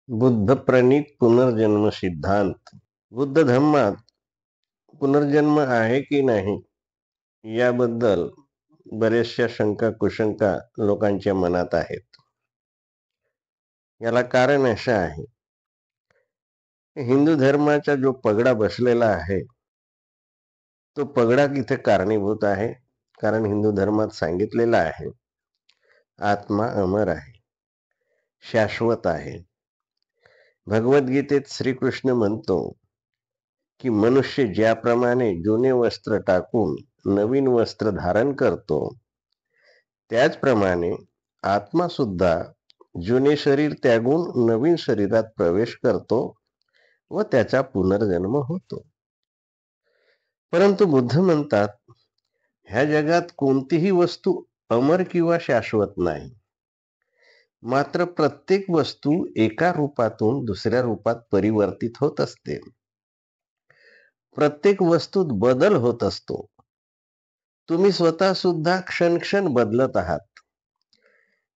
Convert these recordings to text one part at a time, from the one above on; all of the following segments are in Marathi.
बुद्ध प्रणीत पुनर्जन्म सिद्धांत. बुद्ध धर्मात पुनर्जन्म आहे की नाही याबद्दल बऱ्याचशा शंका कुशंका लोकांच्या मनात आहेत. याला कारण असं आहे, हिंदू धर्माचा जो पगडा बसलेला आहे तो पगडा इथे कारणीभूत आहे. कारण हिंदू धर्मात सांगितलेलं आहे, आत्मा अमर आहे, शाश्वत आहे. भगवद्गीतेत श्रीकृष्ण म्हणतो की मनुष्य ज्याप्रमाणे जुने वस्त्र टाकून नवीन वस्त्र धारण करतो, त्याचप्रमाणे आत्मा सुद्धा जुने शरीर त्यागून नवीन शरीरात प्रवेश करतो व त्याचा पुनर्जन्म होतो. परंतु बुद्ध म्हणतात, ह्या जगात कोणतीही वस्तू अमर किंवा शाश्वत नाही. मात्र प्रत्येक वस्तू एका रूपातून दुसऱ्या रूपात परिवर्तित होत असते. प्रत्येक वस्तूत बदल होत असतो. तुम्ही स्वतः सुद्धा क्षण क्षण बदलत आहात.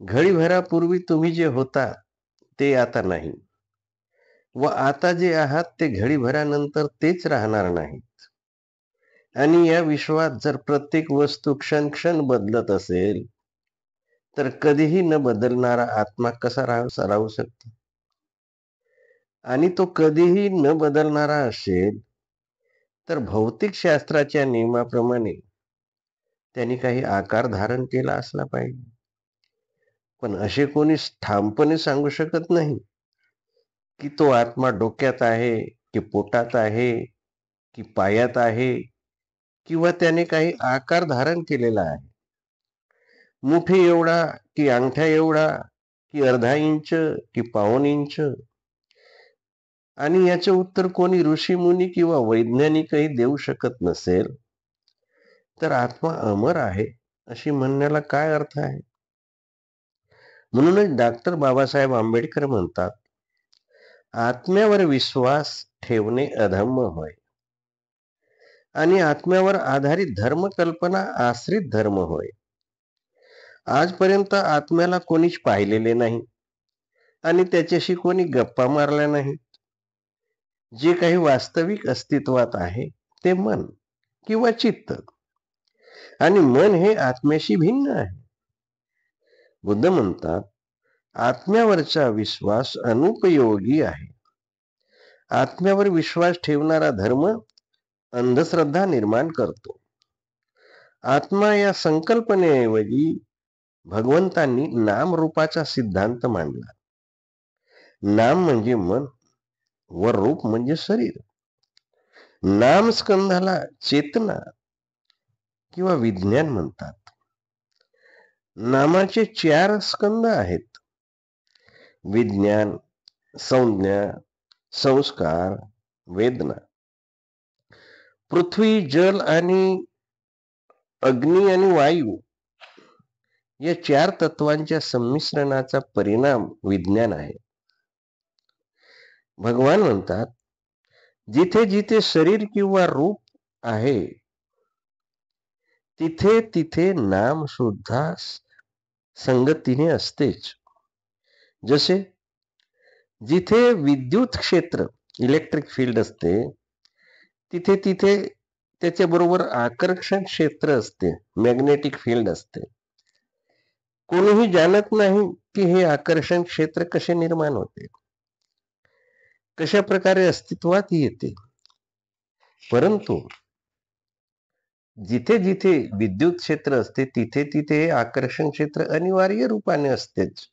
घडीभरापूर्वी तुम्ही जे होता ते आता नाही व आता जे आहात ते घडीभरानंतर तेच राहणार नाहीत. आणि या विश्वात जर प्रत्येक वस्तू क्षण क्षण बदलत असेल तर कधीही न बदलणारा आत्मा कसा राहू शकतो? आणि तो कधीही न बदलणारा असेल तर भौतिक शास्त्राच्या नियमाप्रमाणे त्यांनी काही आकार धारण केला असला पाहिजे. पण असे कोणी ठामपणे सांगू शकत नाही की तो आत्मा डोक्यात आहे की पोटात आहे की पायात आहे किंवा त्याने काही आकार धारण केलेला आहे. मुठी एवढा की अंगठ्या एवढा की अर्धा इंच की पाऊण इंच. आणि याचे उत्तर कोणी ऋषीमुनी किंवा वैज्ञानिकही देऊ शकत नसेल तर आत्मा अमर आहे अशी म्हणण्याला काय अर्थ आहे? म्हणूनच डॉक्टर बाबासाहेब आंबेडकर म्हणतात, आत्म्यावर विश्वास ठेवणे अधम्म होय आणि आत्म्यावर आधारित धर्मकल्पना आश्रित धर्म होय. आजपर्यंत आत्म्याला कोणीच पाहिलेले नाही आणि त्याच्याशी कोणी गप्पा मारल्या नाहीत. जे काही वास्तविक अस्तित्वात आहे ते मन किंवा चित्त, आणि मन हे आत्म्याशी भिन्न आहे. बुद्ध म्हणतात, आत्म्यावरचा विश्वास अनुपयोगी आहे. आत्म्यावर विश्वास ठेवणारा धर्म अंधश्रद्धा निर्माण करतो. आत्मा या संकल्पनेऐवजी भगवंतांनी नाम रूपाचा सिद्धांत मांडला. नाम म्हणजे मन व रूप म्हणजे शरीर. नाम स्कंधाला चेतना किंवा विज्ञान म्हणतात. नामाचे 4 स्कंद आहेत: विज्ञान, संज्ञा, संस्कार, वेदना. पृथ्वी, जल आणि अग्नी आणि वायू या 4 तत्वांच्या संमिश्रणाचा परिणाम विज्ञान आहे. भगवान म्हणतात, जिथे जिथे शरीर किंवा रूप आहे तिथे तिथे नाम सुद्धा संगतीने असतेच. जसे जिथे विद्युत क्षेत्र इलेक्ट्रिक फील्ड असते तिथे तिथे त्याच्याबरोबर आकर्षण क्षेत्र असते, मॅग्नेटिक फील्ड असते. कोणीही जाणत नाही की हे आकर्षण क्षेत्र कसे निर्माण होते, कशा प्रकारे अस्तित्वात येते. परंतु जिथे जिथे विद्युत क्षेत्र असते तिथे तिथे आकर्षण क्षेत्र अनिवार्य रूपाने असतेच.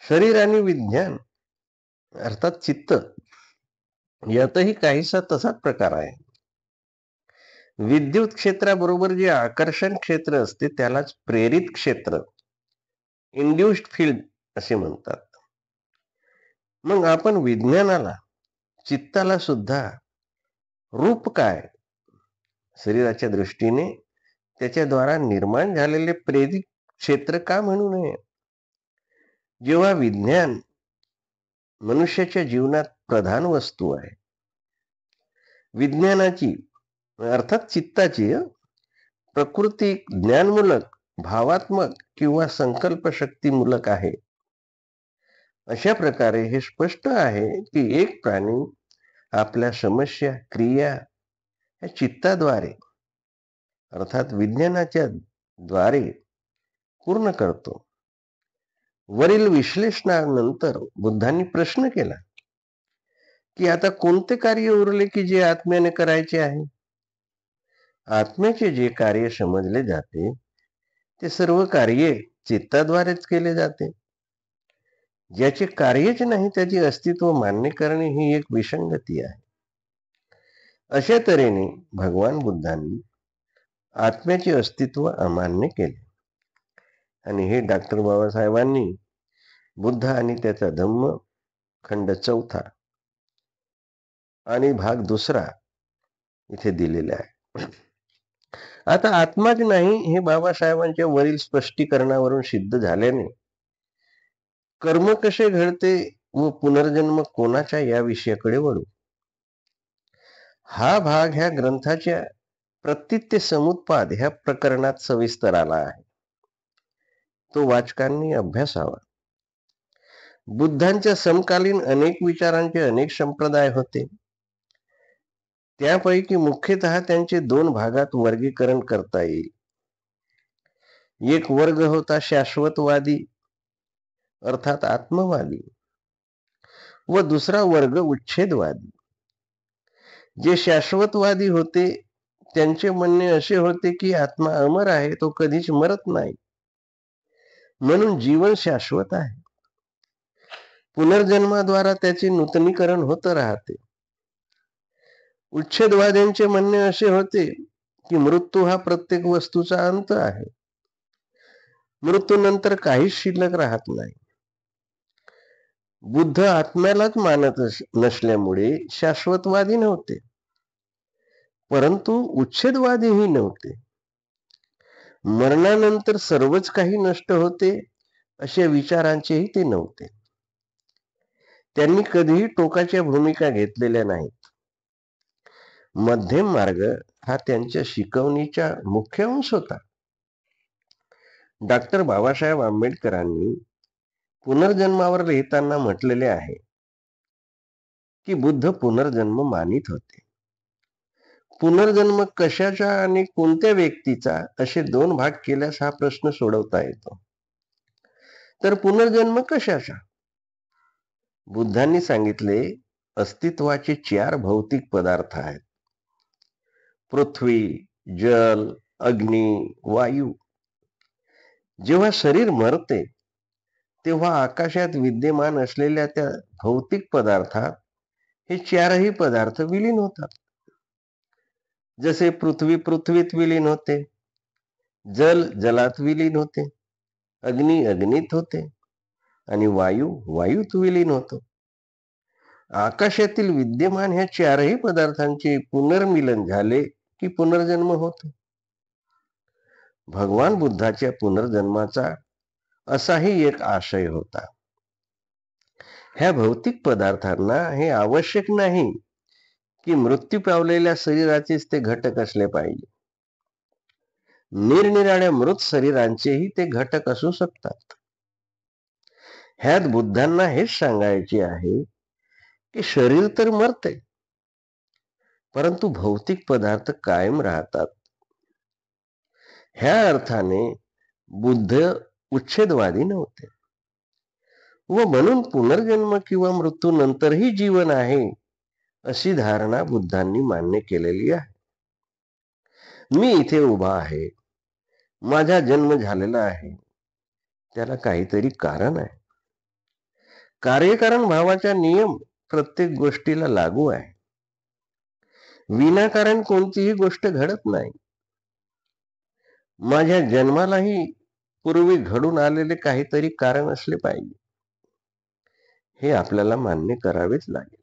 शरीर आणि विज्ञान अर्थात चित्त यातही काहीसा तसाच प्रकार आहे. विद्युत क्षेत्राबरोबर जे आकर्षण क्षेत्र असते त्यालाच प्रेरित क्षेत्र, इंड्युस्ड फील्ड असे म्हणतात. मग आपण विज्ञानाला, चित्ताला सुद्धा रूप काय, शरीराच्या दृष्टीने त्याच्याद्वारा निर्माण झालेले प्रेरित क्षेत्र का म्हणू नये? जेव्हा विज्ञान मनुष्याच्या जीवनात प्रधान वस्तू आहे, विज्ञानाची अर्थात चित्ताची प्रकृती ज्ञानमूलक, भावात्मक किंवा संकल्पशक्तीमूलक आहे, अशा प्रकारे हे स्पष्ट आहे की एक प्राणी आपल्या समस्या क्रिया या चित्ताद्वारे अर्थात विज्ञानाच्या द्वारे पूर्ण करतो. वरील विश्लेषणानंतर बुद्धांनी प्रश्न केला की आता कोणते कार्य उरले की जे आत्म्याने करायचे आहे. आत्म्याचे जे कार्य समजले जाते ते सर्व कार्ये चित्ताद्वारेच केले जाते. ज्याचे कार्यच नाही त्याचे अस्तित्व मान्य करणे ही एक विसंगती आहे. अशा तऱ्हेने भगवान बुद्धांनी आत्म्याचे अस्तित्व अमान्य केले आणि हे डॉक्टर बाबासाहेबांनी बुद्ध आणि त्याचा धम्म खंड 4 आणि भाग 2 इथे दिलेले आहे. आता आत्माच नाही हे बाबासाहेबांच्या वरील स्पष्टीकरणावरून सिद्ध झाल्याने कर्म कसे घडते व पुनर्जन्म कोणाचा या विषयाकडे वळू. हा भाग ह्या ग्रंथाच्या प्रतीत्य समुत्पाद ह्या प्रकरणात सविस्तर आला आहे. तो वाचकांनी अभ्यासावा. बुद्धांच्या समकालीन अनेक विचारांचे अनेक संप्रदाय होते. त्यापैकी मुख्यतः त्यांचे 2 भागात वर्गीकरण करता येईल. एक वर्ग होता शाश्वतवादी अर्थात आत्मवादी व दुसरा वर्ग उच्छेदवादी. जे शाश्वतवादी होते त्यांचे म्हणणे असे होते की आत्मा अमर आहे, तो कधीच मरत नाही, म्हणून जीवन शाश्वत आहे. पुनर्जन्माद्वारा त्याचे नूतनीकरण होत राहते. उच्छेदवाद्यांचे म्हणणे असे होते की मृत्यू हा प्रत्येक वस्तूचा अंत आहे. मृत्यूनंतर काहीच शिल्लक राहत नाही. बुद्ध आत्म्यालाच मानत नसल्यामुळे शाश्वतवादी नव्हते, परंतु उच्छेदवादीही नव्हते. मरणानंतर सर्वच काही नष्ट होते अशा विचारांचेही ते नव्हते. त्यांनी कधीही टोकाच्या भूमिका घेतलेल्या नाहीत. मध्यम मार्ग हा त्यांच्या शिकवणीचा मुख्य अंश होता. डॉक्टर बाबासाहेब आंबेडकरांनी पुनर्जन्मावर लिहिताना म्हटलेले आहे की बुद्ध पुनर्जन्म मानित होते. पुनर्जन्म कशाचा आणि कोणत्या व्यक्तीचा असे 2 भाग केल्यास हा प्रश्न सोडवता येतो. तर पुनर्जन्म कशाचा? बुद्धांनी सांगितले अस्तित्वाचे 4 भौतिक पदार्थ आहेत. पृथ्वी, जल, अग्नी, वायू. जेव्हा शरीर मरते तेव्हा आकाशात विद्यमान असलेल्या त्या भौतिक पदार्थात हे 4ही पदार्थ विलीन होतात. जसे पृथ्वी पृथ्वीत विलीन होते, जल जलात विलीन होते, अग्नी अग्नीत होते आणि वायू वायूत विलीन होतो. आकाशातील विद्यमान ह्या 4ही पदार्थांचे पुनर्मिलन झाले की पुनर्जन्म होतो. भगवान बुद्धाच्या पुनर्जन्माचा असाही एक आशय होता. ह्या भौतिक पदार्थांना हे आवश्यक नाही की मृत्यू पावलेल्या शरीराचेच ते घटक असले पाहिजे. निरनिराळ्या मृत शरीरांचेही ते घटक असू शकतात. ह्यात बुद्धांना हेच सांगायचे आहे की शरीर तर मरते, परंतु भौतिक पदार्थ कायम राहतात. ह्या अर्थाने बुद्ध उच्छेदवादी नव्हते व म्हणून पुनर्जन्म किंवा मृत्यू नंतरही जीवन आहे अशी धारणा बुद्धांनी मान्य केलेली आहे. मी इथे उभा आहे, माझा जन्म झालेला आहे, त्याला काहीतरी कारण आहे. कार्यकारण भावाचा नियम प्रत्येक गोष्टीला लागू आहे. विनाकारण कोणतीही गोष्ट घडत नाही. माझ्या जन्मालाही पूर्वी घडून आलेले काहीतरी कारण असले पाहिजे. हे आपल्याला मान्य करावेच लागेल.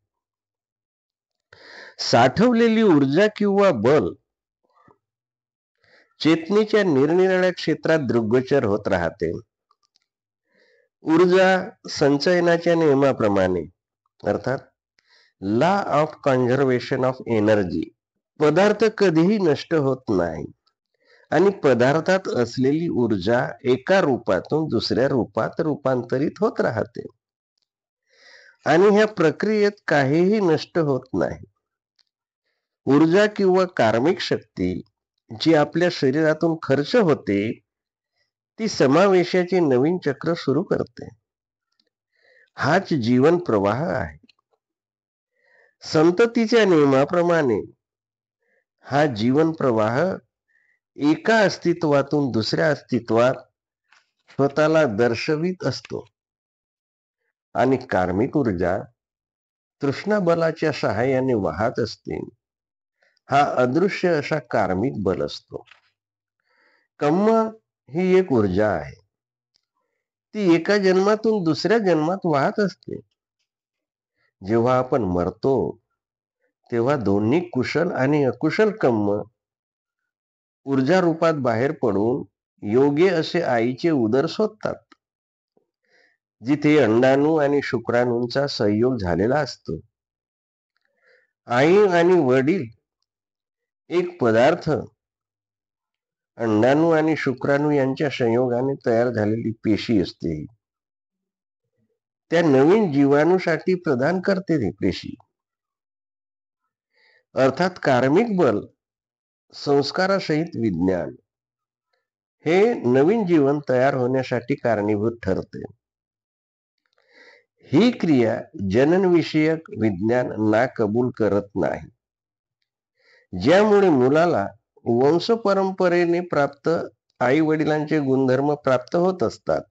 साठवलेली ऊर्जा किंवा बल चेतनेच्या निरनिराळ्या क्षेत्रात दृग्गोचर होत राहते. ऊर्जा संचयनाच्या नियमाप्रमाणे अर्थात law of conservation of energy पदार्थ कधीही नष्ट होत नाही आणि पदार्थात असलेली ऊर्जा एका रूपातून दुसऱ्या रूपात रूपांतरित होत राहते. आणि ह्या प्रक्रियेत काहीही नष्ट होत नाही. ऊर्जा किंवा कार्मिक शक्ती जी आपल्या शरीरातून खर्च होते ती समावेशाचे नवीन चक्र सुरू करते. हाच जीवन प्रवाह आहे. संततीच्या नियमाप्रमाणे हा जीवन प्रवाह एका अस्तित्वातून दुसऱ्या अस्तित्वात स्वतःला दर्शवित असतो आणि कार्मिक ऊर्जा तृष्णा बलाच्या सहाय्याने वाहत असते. हा अदृश्य असा कार्मिक बल असतो. कर्म ही एक ऊर्जा आहे. ती एका जन्मातून दुसऱ्या जन्मात वाहत असते. जेव्हा आपण मरतो तेव्हा दोन्ही कुशल आणि अकुशल कर्म ऊर्जा रूपात बाहेर पडून योग्य असे आईचे उदर शोधतात, जिथे अंडाणू आणि शुक्राणूंचा संयोग झालेला असतो. आई आणि वडील एक पदार्थ अंडाणू आणि शुक्राणू यांच्या संयोगाने तयार झालेली पेशी असते. त्या नवीन जीवाणूसाठी प्रदान करते ती पेशी. अर्थात कार्मिक बल संस्कारासहित विज्ञान हे नवीन जीवन तयार होण्यासाठी कारणीभूत ठरते. ही क्रिया जननविषयक विज्ञान ना कबूल करत नाही. ज्यामुळे मुलाला वंश परंपरेने प्राप्त आई वडिलांचे गुणधर्म प्राप्त होत असतात,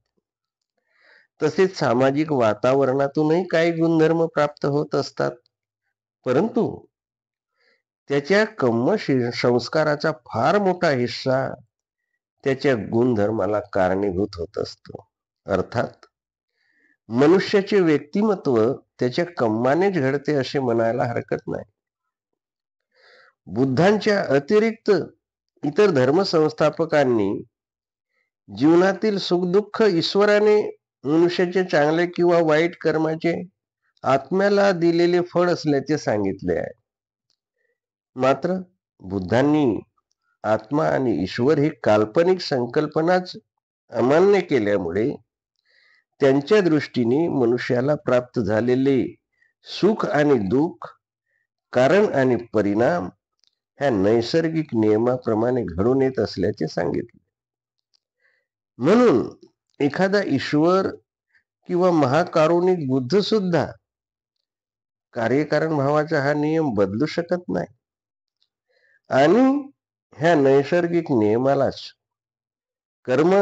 तसेच सामाजिक वातावरणातूनही काही गुणधर्म प्राप्त होत असतात. परंतु त्याच्या कर्म संस्काराचा फार मोठा हिस्सा त्याच्या गुणधर्माला कारणीभूत होत असतो. अर्थात मनुष्याचे व्यक्तिमत्व त्याच्या कर्मानेच घडते असे म्हणायला हरकत नाही. बुद्धांच्या अतिरिक्त इतर धर्मसंस्थापकांनी जीवनातील सुखदुःख ईश्वराने मनुष्याचे चांगले किंवा वाईट कर्माचे आत्म्याला दिलेले फळ असल्याचे सांगितले आहे. मात्र बुद्धांनी आत्मा आणि ईश्वर ही काल्पनिक संकल्पनाच अमान्य केल्यामुळे त्यांच्या दृष्टीने मनुष्याला प्राप्त झालेले सुख आणि दुःख कारण आणि परिणाम ह्या नैसर्गिक नियमाप्रमाणे घडून येत असल्याचे सांगितले. म्हणून एखादा ईश्वर किंवा महाकारुणिक बुद्ध सुद्धा कार्यकारण भावाचा हा नियम बदलू शकत नाही आणि ह्या नैसर्गिक नियमालाच कर्म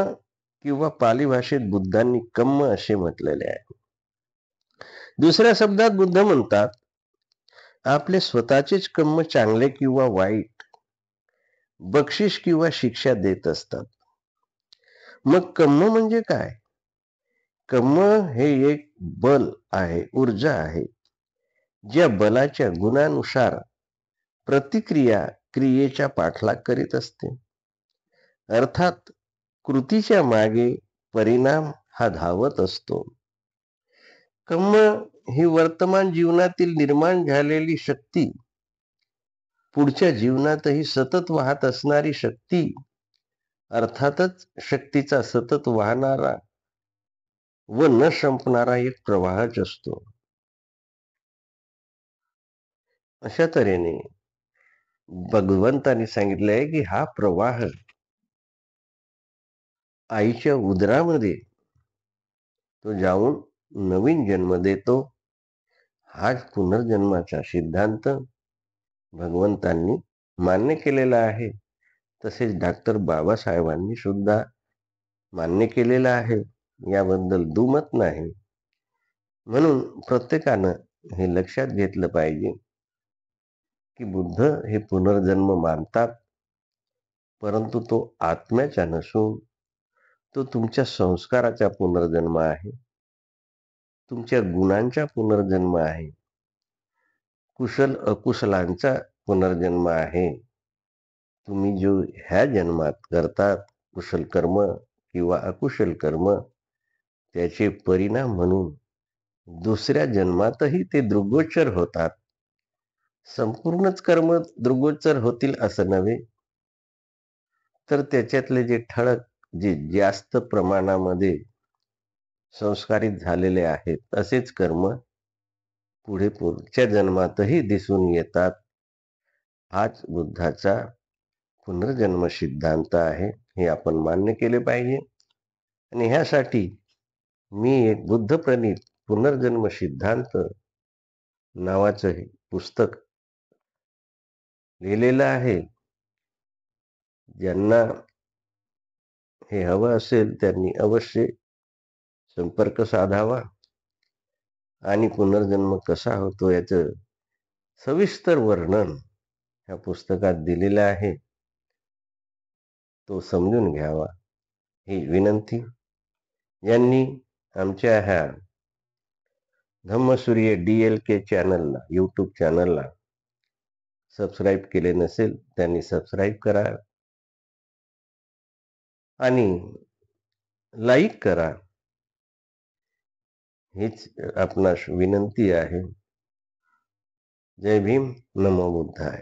किंवा पाली भाषेत बुद्धांनी कर्म असे म्हटलेले आहे. दुसऱ्या शब्दात बुद्ध म्हणतात, आपले स्वतःचेच कर्म चांगले किंवा वाईट बक्षीस किंवा शिक्षा देत असतात. मग कर्म म्हणजे काय? कर्म हे एक बल आहे, ऊर्जा आहे, ज्या बलाच्या गुणानुसार प्रतिक्रिया क्रियेच्या पाठलाग करीत असते. अर्थात कृतीच्या मागे परिणाम हा धावत असतो. कर्म ही वर्तमान जीवनातील निर्माण झालेली शक्ती, पुढच्या जीवनातही सतत वाहत असणारी शक्ती, अर्थातच शक्तीचा सतत वाहणारा व न संपणारा एक प्रवाहच असतो. अशा तऱ्हेने भगवंतांनी सांगितलंय की हा प्रवाह आईच्या उदरामध्ये तो जाऊन नवीन जन्म देतो. हाच पुनर्जन्माचा सिद्धांत भगवंतांनी मान्य केलेला आहे. तसेच डॉक्टर बाबासाहेबांनी सुद्धा मान्य केलेला आहे. याबद्दल दुमत नाही. म्हणून प्रत्येकानं हे लक्षात घेतलं पाहिजे की बुद्ध हे पुनर्जन्म मानतात, परंतु तो आत्म्याचा नसून तो तुमच्या संस्काराचा पुनर्जन्म आहे, तुमच्या गुणांचा पुनर्जन्म आहे, कुशल अकुशलांचा पुनर्जन्म आहे. तुम्ही जो ह्या जन्मात करतात कुशल कर्म किंवा अकुशल कर्म, त्याचे परिणाम म्हणून दुसऱ्या जन्मातही ते दृग्गोचर होतात. संपूर्णच कर्म दृग्गोचर होतील असं नव्हे, तर त्याच्यातले जे ठळक जे जास्त प्रमाणामध्ये संस्कारित झालेले आहेत असेच कर्म पुढे पुढच्या जन्मातही दिसून येतात. हाच बुद्धाचा पुनर्जन्म सिद्धांत आहे, हे आपण मान्य केले पाहिजे. आणि ह्यासाठी मी एक बुद्धप्रणीत पुनर्जन्म सिद्धांत नावाचं हे पुस्तक लिहिलेलं आहे. ज्यांना हे हवं असेल त्यांनी अवश्य संपर्क साधावा आणि पुनर्जन्म कसा होतो याचं सविस्तर वर्णन ह्या पुस्तकात दिलेलं आहे, तो समजून घ्यावा ही विनंती. यांनी आमच्या ह्या धम्मसूर्य DLK चॅनलला, यूट्यूब चॅनलला सबस्क्राईब केले नसेल त्यांनी सबस्क्राईब करा आणि लाईक करा, हीच आपणास विनंती आहे. जय भीम, नमो बुद्धाय.